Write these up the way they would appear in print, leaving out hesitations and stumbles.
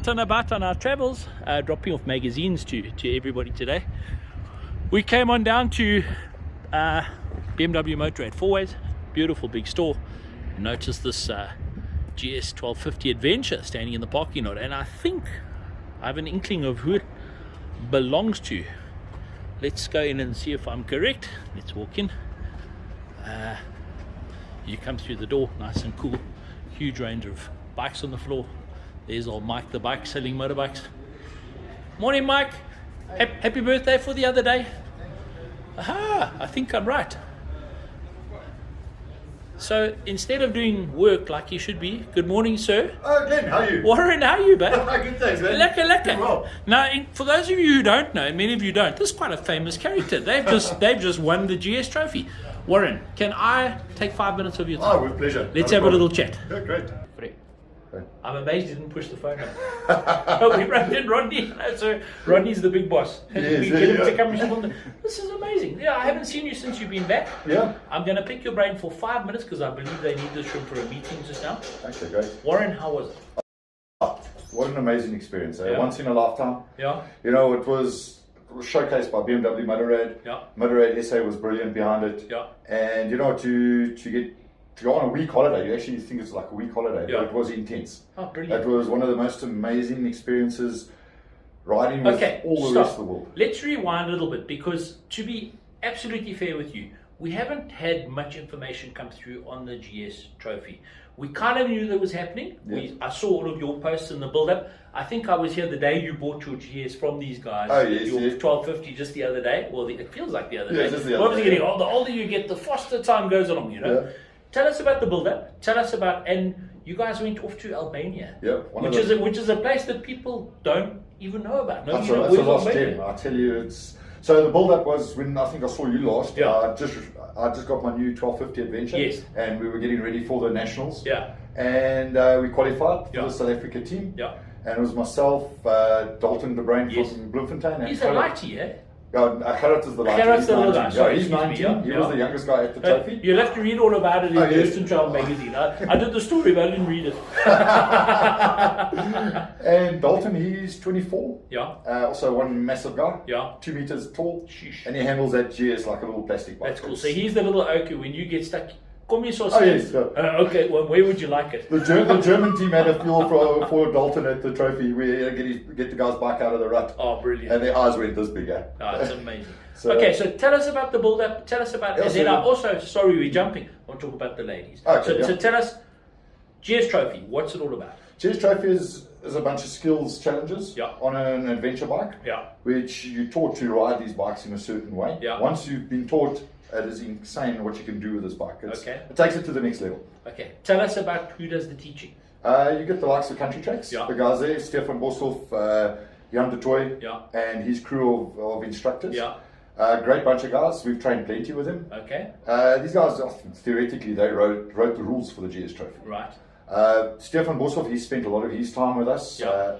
out and about on our travels, dropping off magazines to everybody today. We came on down to BMW Motorrad Fourways, beautiful big store. Noticed this GS 1250 Adventure standing in the parking lot, and I think I have an inkling of who it belongs to. Let's go in and see if I'm correct. Let's walk in. You come through the door, nice and cool. Huge range of bikes on the floor. There's old Mike the bike selling motorbikes. Morning, Mike. Happy birthday for the other day. Aha, I think I'm right. So instead of doing work like you should be, good morning, sir. Oh, Glenn, how are you? Warren, how are you, babe? Good, thanks, man. Lekker. Well. Now, for those of you who don't know, many of you don't, this is quite a famous character. They've just won the GS trophy. Warren, can I take 5 minutes of your time? Oh, with pleasure. Let's have a little chat. Yeah, great. I'm amazed you didn't push the phone up. We ran in Rodney. So Rodney's the big boss. Yes, We get him to yeah. come and respond. This is amazing. Yeah, I haven't seen you since you've been back. Yeah. I'm going to pick your brain for 5 minutes because I believe they need this room for a meeting just now. Okay, great. Warren, how was it? What an amazing experience. Yeah. Once in a lifetime. Yeah. You know, it was showcased by BMW Motorrad. Yeah. Motorrad SA was brilliant behind it. Yeah. And, you know, to go on a week holiday, you actually think it's like a week holiday, Yeah. but it was intense. Oh, brilliant. That was one of the most amazing experiences riding with all the rest of the world. Let's rewind a little bit because to be absolutely fair with you, we haven't had much information come through on the GS trophy. We kind of knew that was happening. Yes. I saw all of your posts in the build-up. I think I was here the day you bought your GS from these guys. Oh, yes, your yes. 1250 just the other day. Well, it feels like the other Yeah, day. just the other Obviously, day. getting older. The older you get, the faster time goes along, you know. Yeah. Tell us about the build-up. Tell us about, and you guys went off to Albania. Yeah, which is a place that people don't even know about. No, That's you know, a where's lost Albania? gem. I tell you, it's so the build-up was when I think I saw you last. Yeah. I just got my new 1250 Adventure. Yes. And we were getting ready for the nationals. Yeah. And we qualified for Yeah. the South Africa team. Yeah. And it was myself, Dalton de Bruin Yes. from Bloemfontein. And He's a lighty, eh? Gerrit is the lighty. Gerrit's He's the little 19. guy, Yeah, sorry, he's excuse me, 19. yeah, He yeah. was the youngest guy at the trophy. You'll have to read all about it in Oh, yes. Houston Child magazine. I did the story, but I didn't read it. And Dalton, he's 24. Yeah. Also one massive guy. Yeah. 2 meters tall. Sheesh. And he handles that GS like a little plastic bike. That's cool. So he's the little okie when you get stuck. Come here, Oh, yes, yeah. Okay, well, where would you like it? The German team had a fuel for Dalton at the trophy where get the guy's bike out of the rut. Oh, brilliant. And their eyes went this big. Eh? Oh, it's amazing. So- Okay, so tell us about the build-up. Tell us about... Yeah, and then so- I also... Sorry, we're jumping. I want to talk about the ladies. Okay, So yeah. tell us, GS Trophy, what's it all about? GS Trophy is a bunch of skills challenges Yeah. on an adventure bike, Yeah. which you're taught to ride these bikes in a certain way. Yeah. Once you've been taught, it is insane what you can do with this bike. Okay. It takes it to the next level. Okay, tell us about who does the teaching. You get the likes of Country Tracks, Yeah. the guys there, Stefan Boshoff, Jan de Toy, Yeah. and his crew of instructors. Yeah. Great bunch of guys. We've trained plenty with him. Okay, These guys, I think, theoretically, they wrote the rules for the GS Trophy. right. Stefan Boshoff, he spent a lot of his time with us, Yeah.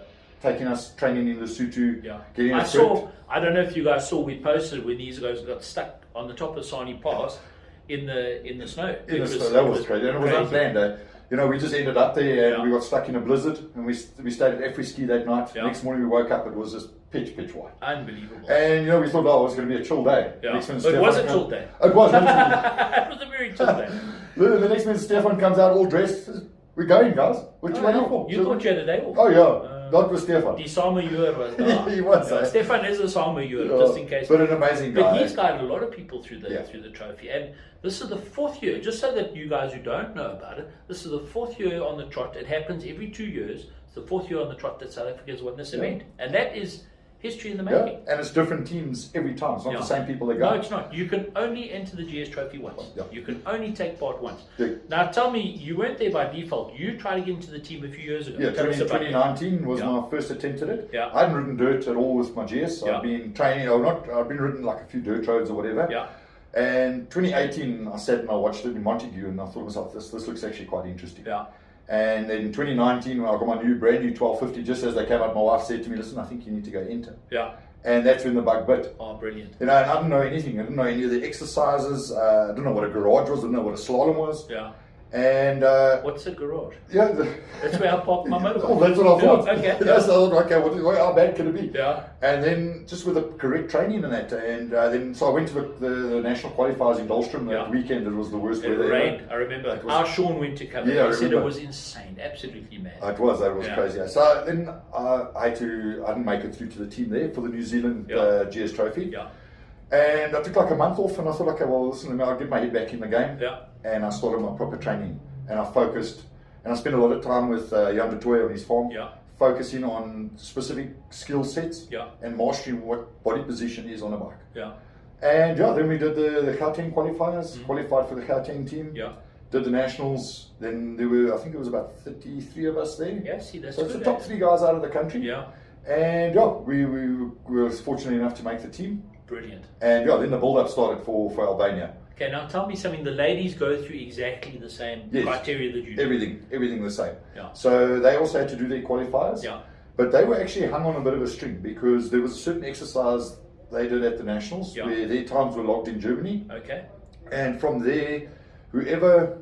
taking us training in Lesotho, Yeah. getting I us saw, I don't know if you guys saw, we posted when these guys got stuck on the top of Sani Pass in the snow. that was great, and it was crazy. unplanned. You know, we just ended up there and Yeah. we got stuck in a blizzard, and we stayed at Efri Ski that night. Yeah. Next morning we woke up, it was just pitch white. Unbelievable. And you know, we thought, oh, it was going to be a chill day. Yeah. Next minute, But it was Stefan a chill day. It was. It was a very chill day. The next minute, Stefan comes out all dressed. We're going, guys. What you waiting for? You thought you had a day off? Oh yeah, not with Stefan. Die same uur was daar. He was, eh? Stefan is a same uur, Yeah, just in case. but an amazing guy. But he's guided a lot of people through the Yeah. through the trophy, and this is the 4th year. Just so that you guys who don't know about it, this is the 4th year on the trot. It happens every 2 years. It's the 4th year on the trot that South Africa has won this event, and that is history in the Yeah, making. and it's different teams every time. It's not Yeah. the same people that go. No, it's not. You can only enter the GS Trophy once. Yeah. You can only take part once. Yeah. Now, tell me, you weren't there by default. You tried to get into the team a few years ago. Yeah, Tell us about that. 2019 was Yeah. my first attempt at it. Yeah. I hadn't ridden dirt at all with my GS. Yeah. I've been training, I've been ridden like a few dirt roads or whatever. Yeah. And 2018, I sat and I watched it in Montague, and I thought to myself, this looks actually quite interesting. Yeah. And then 2019, when I got my brand new 1250, just as they came out, my wife said to me, listen, I think you need to go enter. Yeah. And that's when the bug bit. Oh, brilliant. You know, and I didn't know anything. I didn't know any of the exercises. I didn't know what a garage was. I didn't know what a slalom was. Yeah. And What's a garage? yeah, That's where I park my motorbike. oh, that's what I thought. Yeah, okay. That's what I thought, okay, how bad can it be? Yeah. And then just with the correct training and that, and then so I went to the national qualifiers in Dahlstrom that Yeah. weekend. It was the worst It weather rained. ever. I remember. It was- Our Sean went to cover. Yeah, I He said it remember. was insane, absolutely mad. It was Yeah. crazy. Yeah. So then I didn't make it through to the team there for the New Zealand Yeah. GS Trophy. Yeah. And I took like a month off, and I thought, okay, well, listen, I'll get my head back in the game. Yeah. And I started my proper training, and I focused, and I spent a lot of time with Jan de Tooy on his farm, Yeah. focusing on specific skill sets Yeah. and mastering what body position is on a bike. Yeah. And yeah, then we did the Gauteng qualifiers, qualified for the Gauteng team. Yeah. Did the nationals. Then there were, I think it was about 33 of us there. Yeah. See, that's So it's good. the top 3 guys out of the country. Yeah. And yeah, we were fortunate enough to make the team. Brilliant. And yeah, then the build-up started for Albania. Okay, now tell me something. The ladies go through exactly the same Yes. criteria that you do. Everything the same. Yeah. So they also had to do their qualifiers. Yeah. But they were actually hung on a bit of a string because there was a certain exercise they did at the nationals Yeah. where their times were logged in Germany. Okay. And from there, whoever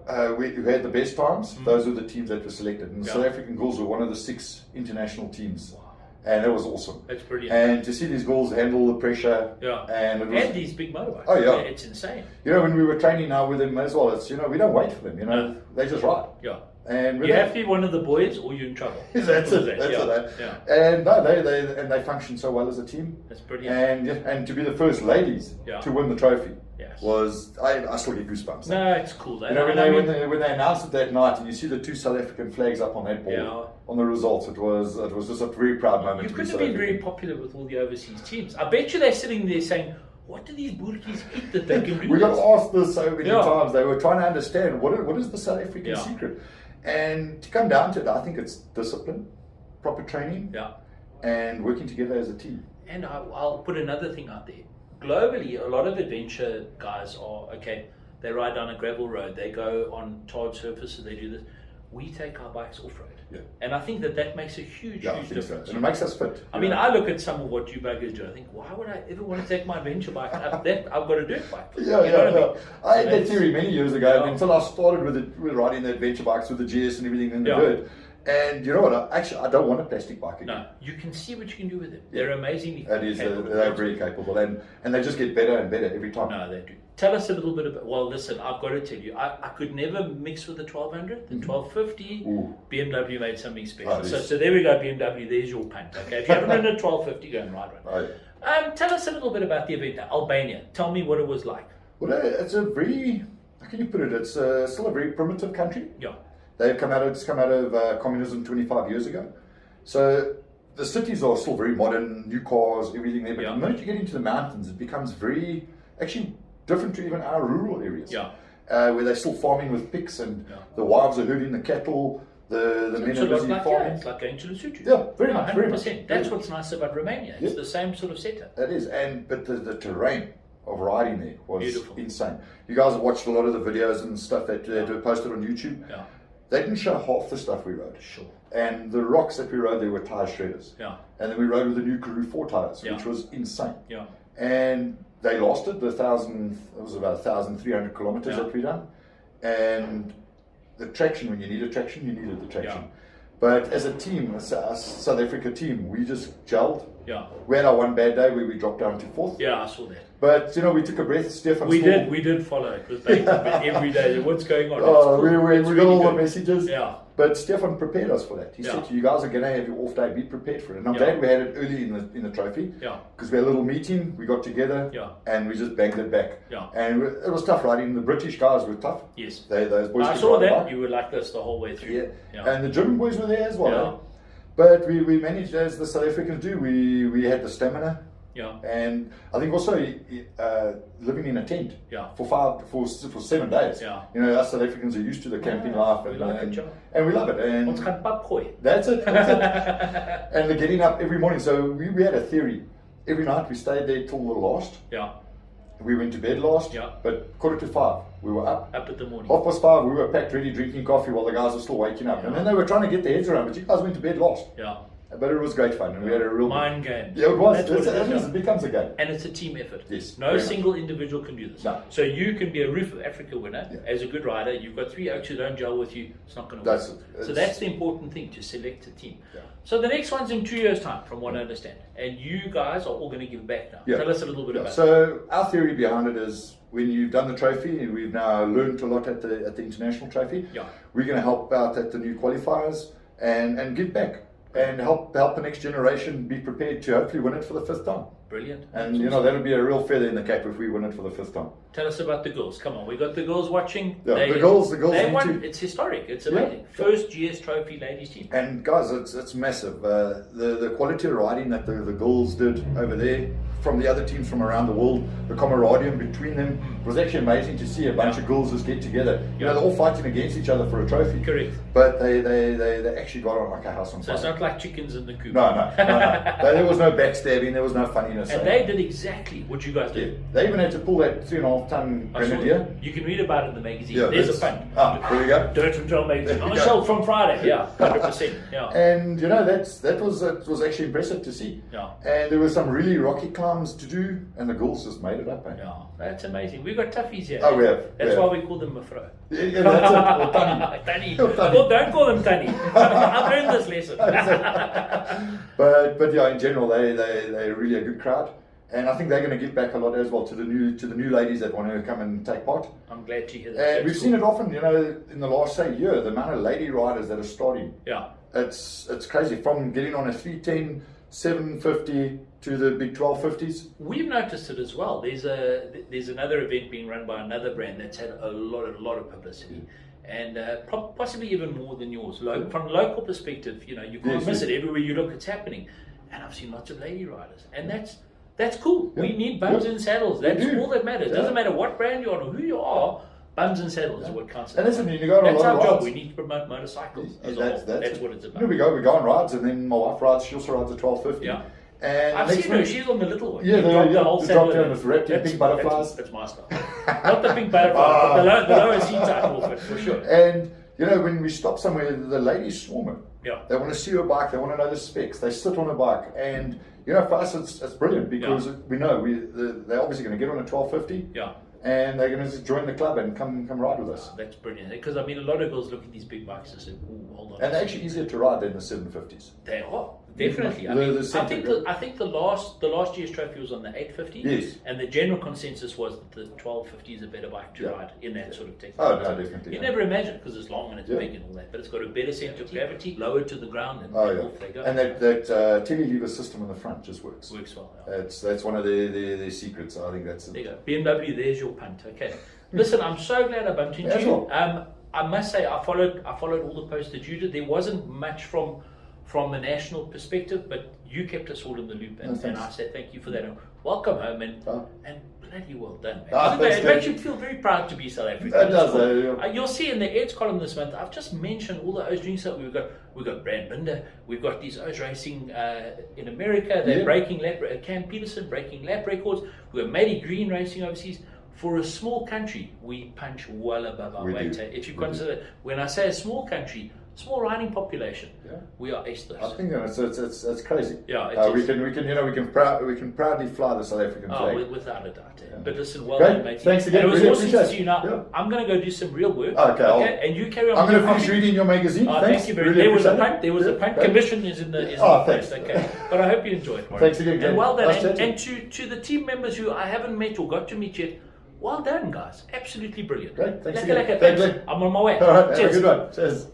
who had the best times, those were the teams that were selected. And the Yeah. South African girls were one of the 6 international teams. Wow. And that was awesome. That's brilliant. And to see these girls handle the pressure, Yeah. and it was, And these big motorbikes. Oh, yeah. It's insane. you know, when we were training now with them as well, it's, you know, we don't wait for them, you know, No. they just ride. Yeah. And when You they- have to be one of the boys or you're in trouble. that's Simple it. as That's that. it. Yeah. And no, they function so well as a team. That's brilliant. And to be the first ladies Yeah. to win the trophy Yes. was I still get goosebumps. No, it's cool. You know, when they announced it that night, and you see the 2 South African flags up on that board Yeah. on the results, it was just a very proud moment. You to be could have South been very African. popular with all the overseas teams. I bet you they're sitting there saying, what do these Boertjies eat that they can do We got this? asked this so many Yeah. times. They were trying to understand what is the South African Yeah. secret, and to come down to it, I think it's discipline, proper training, Yeah. and working together as a team. And I'll put another thing out there. Globally, a lot of adventure guys are, okay, they ride down a gravel road, they go on tarred surfaces, they do this. We take our bikes off-road. Yeah. And I think that makes a huge, Yeah, I huge think so. difference. And it makes us fit. I you mean, know. I look at some of what you buggers do. I think, why would I ever want to take my adventure bike up that? I've got a dirt bike. Yeah, You know yeah, what I yeah. mean? I had So that that's- theory many years ago, Yeah. and until I started with riding the adventure bikes with the GS and everything in the Yeah. dirt. And you know what? I don't want a plastic bike again. No, you can see what you can do with them. They're amazingly That is, capable. they're very capable, and they just get better and better every time. No, they do. Tell us a little bit about. Well, listen, I've got to tell you, I could never mix with the 1200, the 1250. Ooh. BMW made something special. Oh, it so, is. so there we go, BMW. There's your punt. Okay, if you haven't ridden a 1250, go and ride one. Oh, yeah. Tell us a little bit about the event, Albania. Tell me what it was like. Well, it's a very, how can you put it? It's still a very primitive country. Yeah, They've come out of communism 25 years ago. So the cities are still very modern, new cars, everything there. But Yeah. the moment you get into the mountains, it becomes very, actually different to even our rural areas. Yeah. Where they're still farming with picks, and Yeah. the wives are herding the cattle, the men it's are a lot busy like farming. it's like going to Lesotho. Yeah, very No, much, very much. 100%. That's what's nice about Romania. It's Yeah. the same sort of setup. That is, but the terrain of riding there was Beautiful. insane. You guys have watched a lot of the videos and stuff that were posted on YouTube. Yeah, They didn't show half the stuff we rode. sure. And the rocks that we rode there were tire shredders. Yeah, And then we rode with the new Karoo 4 tires, Yeah. which was insane. yeah, And they lasted it was about 1,300 kilometers Yeah. that we done. And the traction, when you needed traction, you needed the traction. Yeah. But as a team, a South Africa team, we just gelled. yeah. We had our one bad day where we dropped down to 4th. Yeah, I saw that. But, you know, we took a breath. Stefan We Storm- did follow it with Bacon every day. What's going on? Oh, It's cool. we It's got really all the good. messages. Yeah. But Stefan prepared us for that. He Yeah. said, you guys are going to have your off day, be prepared for it. And I'm Yeah. glad we had it early in the trophy. Yeah. Because we had a little meeting, we got together, Yeah. and we just banged it back. Yeah. And it was tough riding. The British guys were tough. Yes. Those boys I could saw ride a that. bike. You were like this the whole way through. Yeah. Yeah. And the German boys were there as well. Yeah. eh? But we managed, as the South Africans do, we had the stamina. Yeah. And I think also living in a tent Yeah. for 7 days. Yeah. You know, us South Africans are used to the camping Yeah, life, we like it, yeah. and we love it. And Ons gaan pap gooi. that's it. That's it. And the getting up every morning. So we had a theory. Every night we stayed there till the last. Yeah. We went to bed last. Yeah. But 4:45 we were up. Up at the morning. 5:30 we were packed ready drinking coffee while the guys were still waking up. And then they were trying to get their heads around. But you guys went to bed last. Yeah. But it was great fun, and we had a real mind game. Yeah, it was. That's what it is, It becomes a game. And it's a team effort. Yes, No very much. single individual can do this. No. So you can be a Roof of Africa winner Yeah. as a good rider. You've got 3 oaks who don't gel with you. It's not going to That's work. it. So that's the important thing, to select a team. Yeah. So the next one's in 2 years' time, from what I understand. And you guys are all going to give back now. Yeah. Tell us a little bit Yeah, about so our theory behind it is, when you've done the trophy, and we've now learned a lot at the international trophy, Yeah. we're going to help out at the new qualifiers and give back and help the next generation be prepared to hopefully win it for the 5th time. Brilliant. And you know, that'll be a real feather in the cap if we win it for the 5th time. Tell us about the girls. Come on, we got the girls watching. Yeah, the girls They need won. to- It's historic. It's Yeah. amazing. First GS Trophy ladies team. And guys, it's massive. The quality of riding that the girls did over there from the other teams from around the world, the camaraderie between them, was actually amazing to see a bunch of girls just get together. You know, they're all fighting against each other for a trophy. Correct. But they actually got on like a house on So fire. it's not like chickens in the coop. No. There was no backstabbing, there was no funniness. And they did exactly what you guys did. They even had to pull that 3.5 ton I saw grenadier. that. You can read about it in the magazine. Yeah, There's a that's- fun. there we go. Dirt and Trail magazine. There On you the go. shelf from Friday. Yeah, 100%. Yeah. And you know, it was actually impressive to see. Yeah. And there were some really rocky climbs to do, and the girls just made it up. Eh? Yeah, that's amazing. We've got toughies here. Oh, we have. That's why we call them Mafro. Yeah, that's it. Or Tani. Tani. Or Tani. Well, don't call them Tani. I've learned this lesson. But yeah, in general, they're really a good crowd, and I think they're going to give back a lot as well to the new ladies that want to come and take part. I'm glad to hear that. And we've seen it often, you know, in the last year, the amount of lady riders that are starting. Yeah. It's crazy, from getting on a 310, 750 to the big 1250s. We've noticed it as well. There's another event being run by another brand that's had a lot of publicity, and possibly even more than yours. From a local perspective, you know, you can't miss it. Everywhere you look, it's happening. And I've seen lots of lady riders, and that's cool. Yeah. We need bums and saddles. We That's do. all that matters. Yeah. Doesn't matter what brand you're on or who you are. Bums and saddles is what counts. And listen, you go on a That's lot our of job. rides. We need to promote motorcycles. Yeah, As a whole. That's what it's about. You know, we go on rides, and then my wife rides. She also rides a 1250. Yeah. And I've next seen her. week- She's on the little one. Yeah, You the whole drop saddle down in with it. wrapped in pink butterflies. That's my style. Not the pink butterflies, but the lower seats I call it for sure. And you know, when we stop somewhere, the ladies swarm it. Yeah. They want to see her bike. They want to know the specs. They sit on a bike, and you know, for us, it's brilliant because we know they're obviously going to get on a 1250. Yeah. And they're going to just join the club and come ride with us. That's brilliant. Because I mean, a lot of girls look at these big bikes and say, "Ooh, hold on." And they're actually easier to ride than the 750s. They are definitely. I The- mean, the I centre think group. the last year's trophy was on the 850. Yes. And the general consensus was that the 1250 is a better bike to Yeah. ride in that sort of Oh, technology. no, definitely. You yeah. never imagine because it's long and it's Yeah. big and all that, but it's got a better centre of gravity, lower to the ground, and Oh, off they go. yeah. And that telelever system on the front just works. Works well. Yeah. That's one of their secrets. I think that's There you go. BMW, there's your punt. Okay. Listen, I'm so glad I bumped into Yeah, you. sure. I must say, I followed all the posts that you did. There wasn't much from a national perspective, but you kept us all in the loop, and, No, thanks. I said thank you for that. And welcome home, and Oh. bloody well done, man. Ah, Doesn't it? thanks, It Dave. makes you feel very proud to be South African. That It's does, cool. yeah. You'll see in the Ed's column this month, I've just mentioned all the O's doing so. We've got Brad Binder, we've got these O's racing in America. They're Yeah. breaking lap. Cam Peterson breaking lap records. We've got Maddie Green racing overseas. For a small country, we punch well above our We weight. do. If you We consider, when I say a small country, small riding population, Yeah. we are ace I those. think it's crazy. Yeah, it we is. can proudly fly the South African flag. Without a doubt. Yeah. But listen, well Great. done, mate. Thanks again. And it was Really awesome to appreciate see you. Now, it. Yeah. I'm going to go do some real work. Okay, And you carry on. I'm with going to your finish copy. reading your magazine. Oh, Thanks. thank you very much. Really There was a appreciate punt. it. There was a Yeah, punt. great. Commission is in the. Oh, thanks. Okay. But I hope you enjoyed. Warren. Thanks again, And Glenn. well done. Nice And, chatting. and to the team members who I haven't met or got to meet yet, well done, guys. Absolutely brilliant. Great. Thanks Lekker, again. lekker. Thanks, Thanks. Glenn. I'm on my way. All right. Have a Cheers. good one. Cheers.